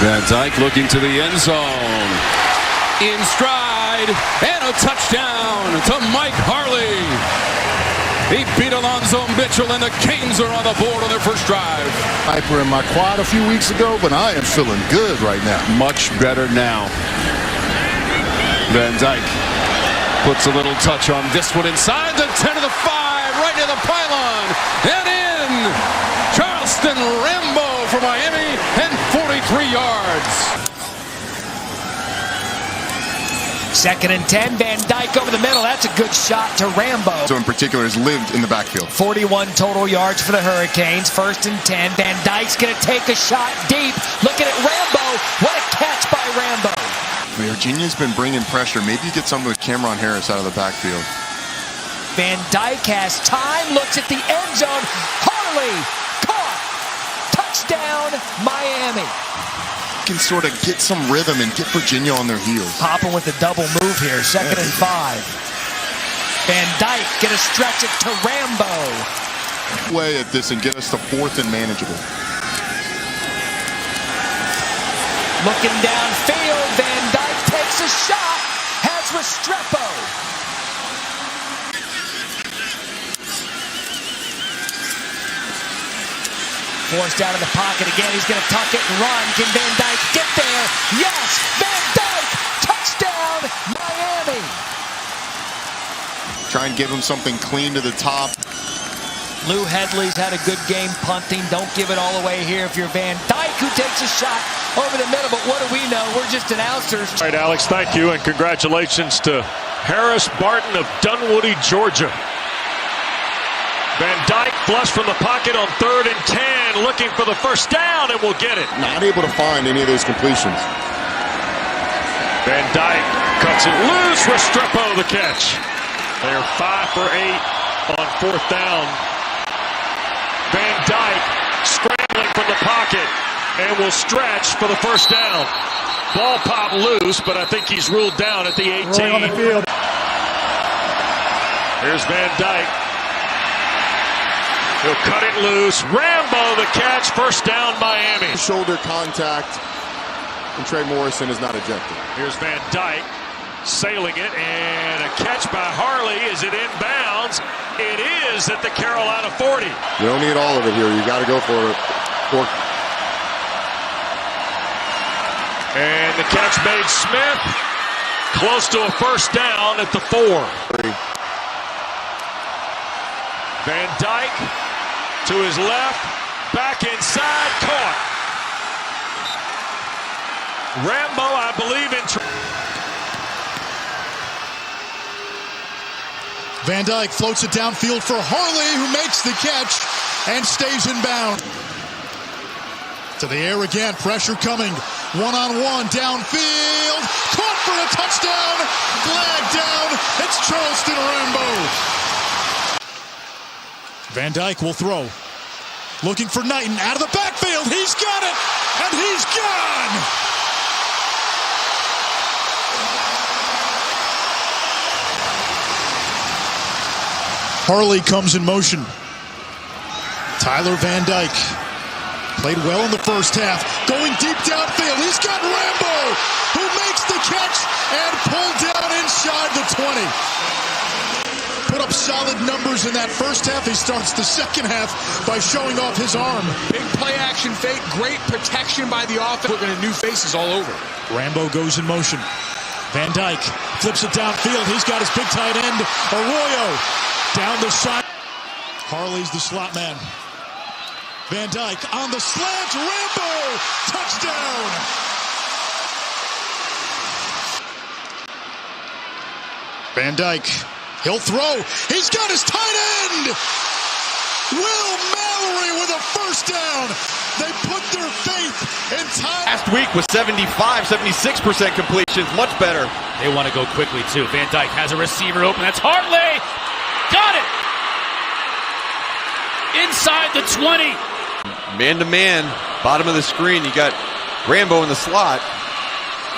Van Dyke looking to the end zone. In stride and a touchdown to Mike Harley. He beat Alonzo Mitchell and the Canes are on the board on their first drive. Hyper in my quad a few weeks ago, but I am feeling good right now. Much better now. Van Dyke puts a little touch on this one inside the 10 to the 5, right near the pylon, and in. Charleston Rambo for Miami, and 43 yards. 2nd and 10, Van Dyke over the middle. That's a good shot to Rambo. So in particular has lived in the backfield. 41 total yards for the Hurricanes. 1st and 10. Van Dyke's going to take a shot deep. Looking at Rambo. What a catch by Rambo. Virginia's been bringing pressure. Maybe you get something with Cameron Harris out of the backfield. Van Dyke has time. Looks at the end zone. Harley caught. Touchdown, Miami. Can sort of get some rhythm and get Virginia on their heels. Popping with a double move here. 2nd and 5. Van Dyke gonna stretch it to Rambo. Way at this and get us to 4th and manageable. Looking downfield, Van Dyke takes a shot. Has Restrepo. Forced out of the pocket again. He's going to tuck it and run. Can Van Dyke get there? Yes! Van Dyke! Touchdown, Miami! Try and give him something clean to the top. Lou Headley's had a good game punting. Don't give it all away here if you're Van Dyke, who takes a shot over the middle. But what do we know? We're just announcers. All right, Alex, thank you. And congratulations to Harris Barton of Dunwoody, Georgia. Van Dyke flush from the pocket on 3rd and 10, looking for the first down, and will get it. Not able to find any of those completions. Van Dyke cuts it loose. Restrepo the catch. They are 5 for 8 on 4th down. Van Dyke scrambling from the pocket and will stretch for the first down. Ball pop loose, but I think he's ruled down at the 18. On the field. Here's Van Dyke. He'll cut it loose. Rambo the catch. First down, Miami. Shoulder contact, and Trey Morrison is not ejected. Here's Van Dyke sailing it, and a catch by Harley. Is it inbounds? It is at the Carolina 40. You don't need all of it here. You got to go for it. And the catch made Smith. Close to a first down at the 4. Van Dyke to his left, back inside, caught. Rambo, I believe in. Van Dyke floats it downfield for Harley, who makes the catch and stays in bounds. To the air again, pressure coming. One-on-one downfield, caught for a touchdown, flag down. It's Charleston Rambo. Van Dyke will throw. Looking for Knighton out of the backfield. He's got it, and he's gone. Harley comes in motion. Tyler Van Dyke played well in the first half. Going deep downfield. He's got Rambo, who makes the catch and pulled down inside the 20. Put up solid numbers in that first half. He starts the second half by showing off his arm. Big play action fake, great protection by the offense. Looking at new faces all over. Rambo goes in motion. Van Dyke flips it downfield. He's got his big tight end, Arroyo, down the side. Harley's the slot man. Van Dyke on the slant. Rambo, touchdown. Van Dyke. He'll throw. He's got his tight end. Will Mallory with a first down. They put their faith in time. Last week was 76% completions. Much better. They want to go quickly, too. Van Dyke has a receiver open. That's Hartley. Got it. Inside the 20. Man-to-man, bottom of the screen. You got Rambo in the slot.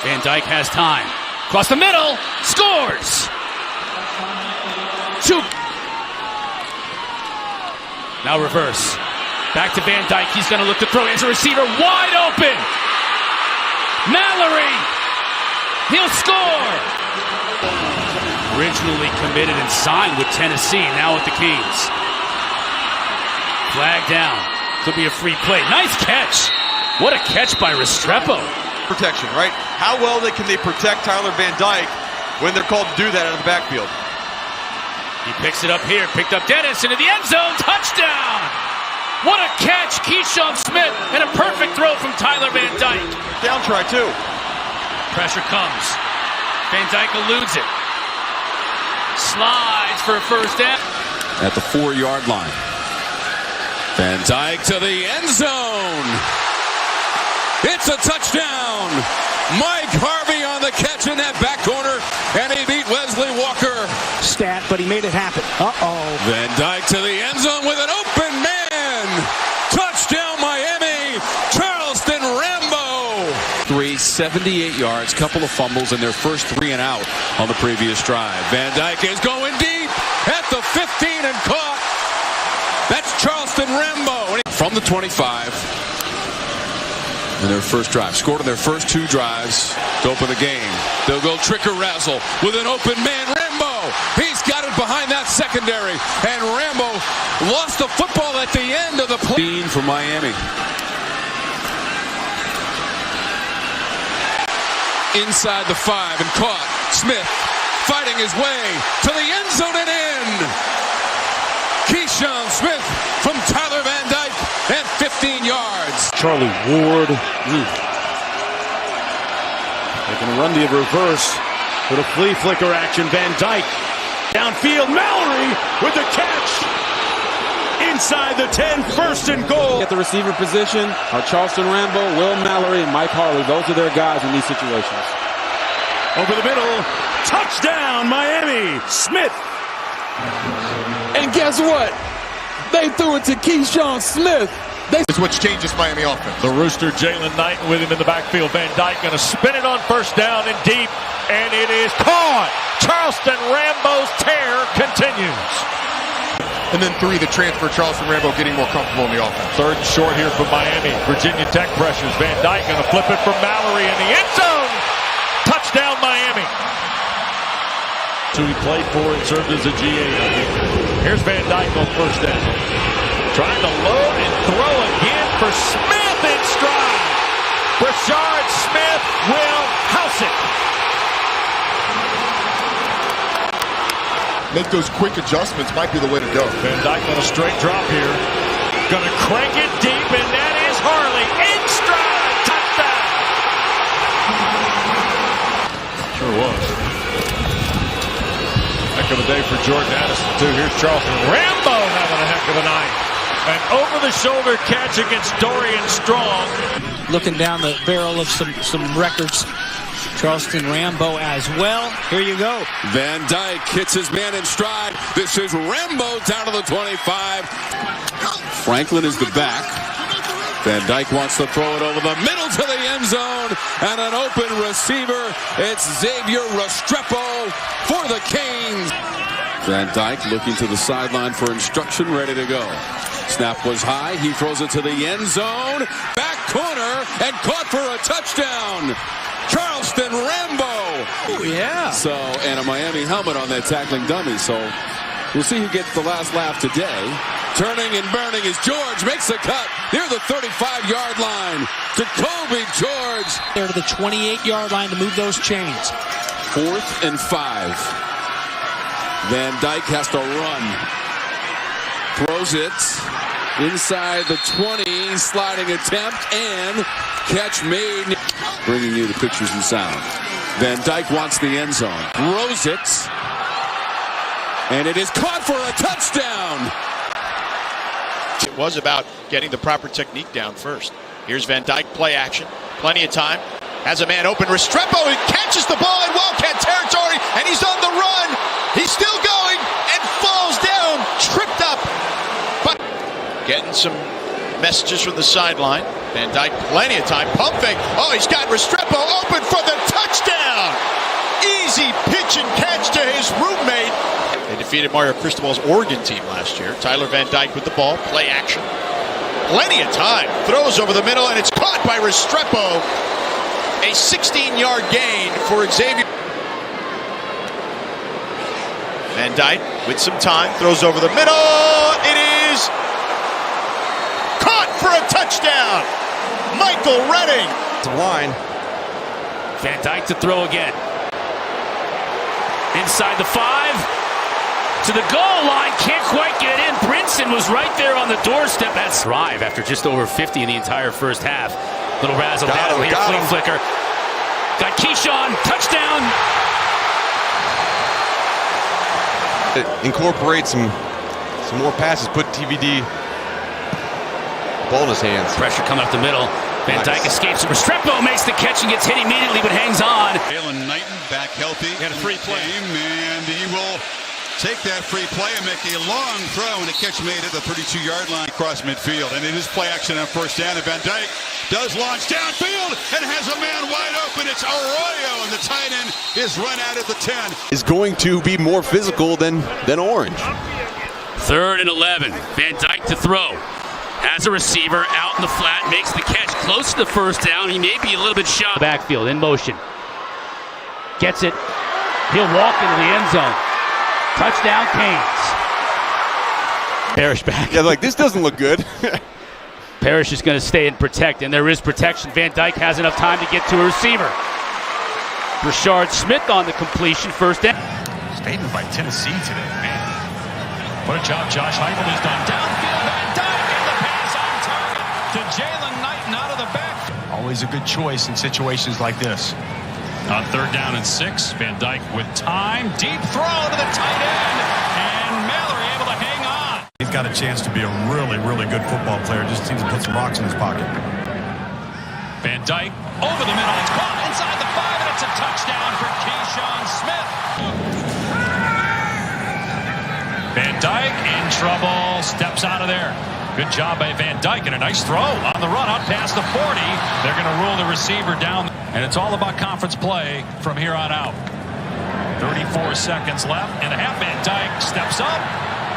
Van Dyke has time. Across the middle. Scores. 2. Now reverse. Back to Van Dyke. He's going to look to throw. As a receiver wide open. Mallory. He'll score. Originally committed and signed with Tennessee, now with the Kings. Flag down. Could be a free play. Nice catch. What a catch by Restrepo. Protection, right? How well can they protect Tyler Van Dyke when they're called to do that out of the backfield? He picks it up here. Picked up Dennis into the end zone. Touchdown. What a catch. Keyshawn Smith and a perfect throw from Tyler Van Dyke. Down try, too. Pressure comes. Van Dyke eludes it. Slides for a first down. At the 4-yard line. Van Dyke to the end zone. It's a touchdown. Mike Harvey on the catch in that back corner, and he beat Wesley Walker. Stat, but he made it happen. Van Dyke to the end zone with an open man. Touchdown Miami. Charleston Rambo. 78 yards, couple of fumbles in their first 3 and out on the previous drive. Van Dyke is going deep at the 15 and caught. That's Charleston Rambo from the 25. In their first drive, scored in their first 2 drives to open the game. They'll go trick or razzle with an open man. Rambo, he's got it behind that secondary, and Rambo lost the football at the end of the play. For Miami. Inside the 5 and caught. Smith fighting his way to the end zone and in. Keyshawn Smith from Tyler Van Dyke at 15 yards. Charlie Ward. They can run the reverse with a flea flicker action. Van Dyke downfield. Mallory with the catch. Inside the 10, first and goal. At the receiver position are Charleston Rambo, Will Mallory, and Mike Harley. Those are their guys in these situations. Over the middle. Touchdown, Miami. Smith. And guess what? They threw it to Keyshawn Smith. It's what changes Miami offense. The Rooster, Jalen Knight, with him in the backfield. Van Dyke going to spin it on first down and deep, and it is caught. Charleston Rambo's tear continues. And then 3, the transfer, Charleston Rambo getting more comfortable in the offense. 3rd and short here for Miami. Virginia Tech pressures. Van Dyke going to flip it for Mallory in the end zone. Touchdown, Miami. Who he played for and served as a GA. Here's Van Dyke on first down. Trying to load and throw again for Smith in stride. Brashard Smith will house it. Make those quick adjustments might be the way to go. Van Dyke on a straight drop here. Gonna crank it deep, and that is Harley in stride. Touchdown. Sure was. Heck of a day for Jordan Addison, too. Here's Charleston Rambo having a heck of a night. An over-the-shoulder catch against Dorian Strong. Looking down the barrel of some records. Charleston Rambo as well. Here you go. Van Dyke hits his man in stride. This is Rambo down to the 25. Franklin is the back. Van Dyke wants to throw it over the middle to the end zone. And an open receiver. It's Xavier Restrepo for the Canes. Van Dyke looking to the sideline for instruction, ready to go. Snap was high. He throws it to the end zone. Back corner and caught for a touchdown. Charleston Rambo. Oh, yeah. So, and a Miami helmet on that tackling dummy. So, we'll see who gets the last laugh today. Turning and burning as George makes a cut near the 35-yard line. Jacoby George. There to the 28-yard line to move those chains. 4th and 5. Van Dyke has to run. Throws it inside the 20. Sliding attempt and catch made. Bringing you the pictures and sound. Van Dyke wants the end zone. Throws it. And it is caught for a touchdown. It was about getting the proper technique down first. Here's Van Dyke, play action. Plenty of time. Has a man open. Restrepo catches the ball in Wildcat territory, and he's on the run. He's still going and falls down, tripped up. But getting some messages from the sideline. Van Dyke, plenty of time. Pump fake. Oh, he's got Restrepo open for the touchdown. Easy pitch and catch to his roommate. They defeated Mario Cristobal's Oregon team last year. Tyler Van Dyke with the ball, play action. Plenty of time. Throws over the middle, and it's caught by Restrepo. A 16-yard gain for Xavier. Van Dyke with some time, throws over the middle. It is caught for a touchdown. Michael Redding. The line. Van Dyke to throw again. Inside the 5. To the goal line. Can't quite get in. Brinson was right there on the doorstep. That's drive after just over 50 in the entire first half. Little razzle dazzle here. Flea flicker. Got Keyshawn. Touchdown. Incorporate some more passes. Put TVD ball in his hands. Pressure coming up the middle. Van Dyke escapes. Restrepo makes the catch and gets hit immediately, but hangs on. Jalen Knighton back healthy. Got a free play. And he will take that free play and make a long throw, and the catch made at the 32-yard line across midfield. And it is play action on first down, and Van Dyke does launch downfield and has a man wide open. It's Arroyo, and the tight end is run out at the 10. Is going to be more physical than Orange. 3rd and 11. Van Dyke to throw. Has a receiver out in the flat, makes the catch close to the first down. He may be a little bit shot. Backfield in motion. Gets it. He'll walk into the end zone. Touchdown, Canes. Parrish back. Yeah, like, this doesn't look good. Parrish is going to stay and protect, and there is protection. Van Dyke has enough time to get to a receiver. Rashard Smith on the completion, first down. Statement by Tennessee today, man. What a job Josh Heupel has done. Downfield, Van Dyke, and the pass on target to Jalen Knighton out of the back. Always a good choice in situations like this. On 3rd down and 6, Van Dyke with time. Deep throw to the tight end, and Mallory able to hang on. He's got a chance to be a really, really good football player. Just seems to put some rocks in his pocket. Van Dyke over the middle. It's caught inside the 5, and it's a touchdown for Keyshawn Smith. Van Dyke in trouble, steps out of there. Good job by Van Dyke, and a nice throw on the run out past the 40. They're going to rule the receiver down, and it's all about conference play from here on out. 34 seconds left, and a half. Van Dyke steps up,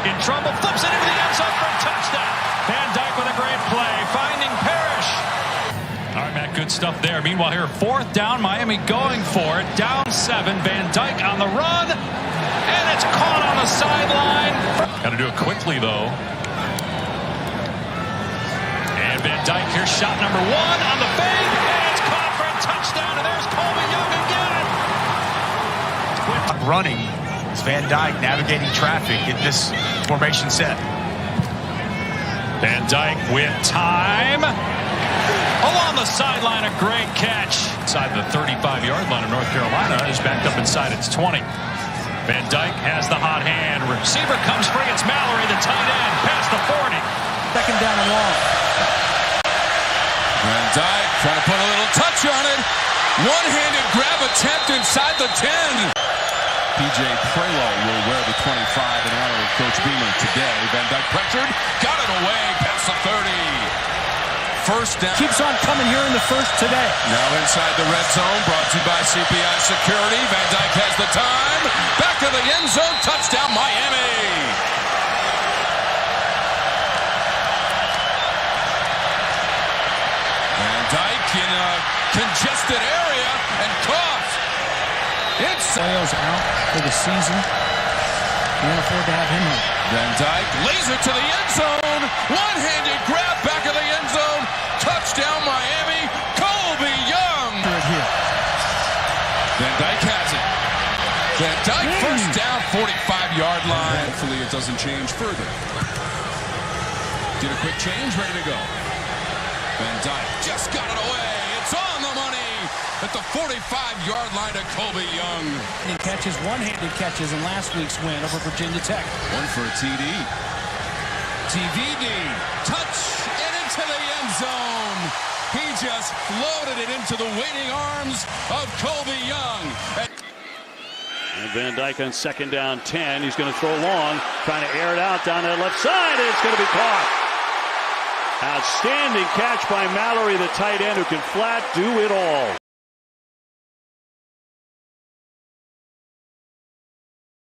in trouble, flips it into the end zone for a touchdown. Van Dyke with a great play, finding Parrish. All right, Matt, good stuff there. Meanwhile, here, 4th down, Miami going for it. Down 7, Van Dyke on the run, and it's caught on the sideline. Got to do it quickly, though. And Van Dyke, here's shot number 1 on the fade, and it's caught for a touchdown, and there's Colby Young again. Running, it's Van Dyke navigating traffic in this formation set. Van Dyke with time. Along the sideline, a great catch. Inside the 35-yard line of North Carolina, is backed up inside its 20. Van Dyke has the hot hand. Receiver comes free. It's Mallory, the tight end, past the 40. 2nd down and long. Van Dyke trying to put a little touch on it. One-handed grab attempt inside the 10. PJ Prelo will wear the 25 in honor of Coach Beamer today. Van Dyke pressured, got it away past the 30. First down. Keeps on coming here in the first today. Now inside the red zone, brought to you by CPI Security. Van Dyke has the time. Back to the end zone, touchdown Miami. Van Dyke in a congested area and caught. It's Oil's out for the season. Can't afford to have him out. Van Dyke laser to the end zone. One-handed grab back of the end zone. Touchdown Miami. Colby Young. Van Dyke has it. Van Dyke first down, 45-yard line. Hopefully it doesn't change further. Did a quick change, ready to go. Van Dyke just got it away. It's on the money at the 45-yard line to Colby Young. He catches, one-handed catches in last week's win over Virginia Tech. One for a TD. TVD, touch, and into the end zone. He just loaded it into the waiting arms of Colby Young. And Van Dyke on 2nd down 10. He's going to throw long, trying to air it out down the left side, and it's going to be caught. Outstanding catch by Mallory, the tight end, who can flat do it all.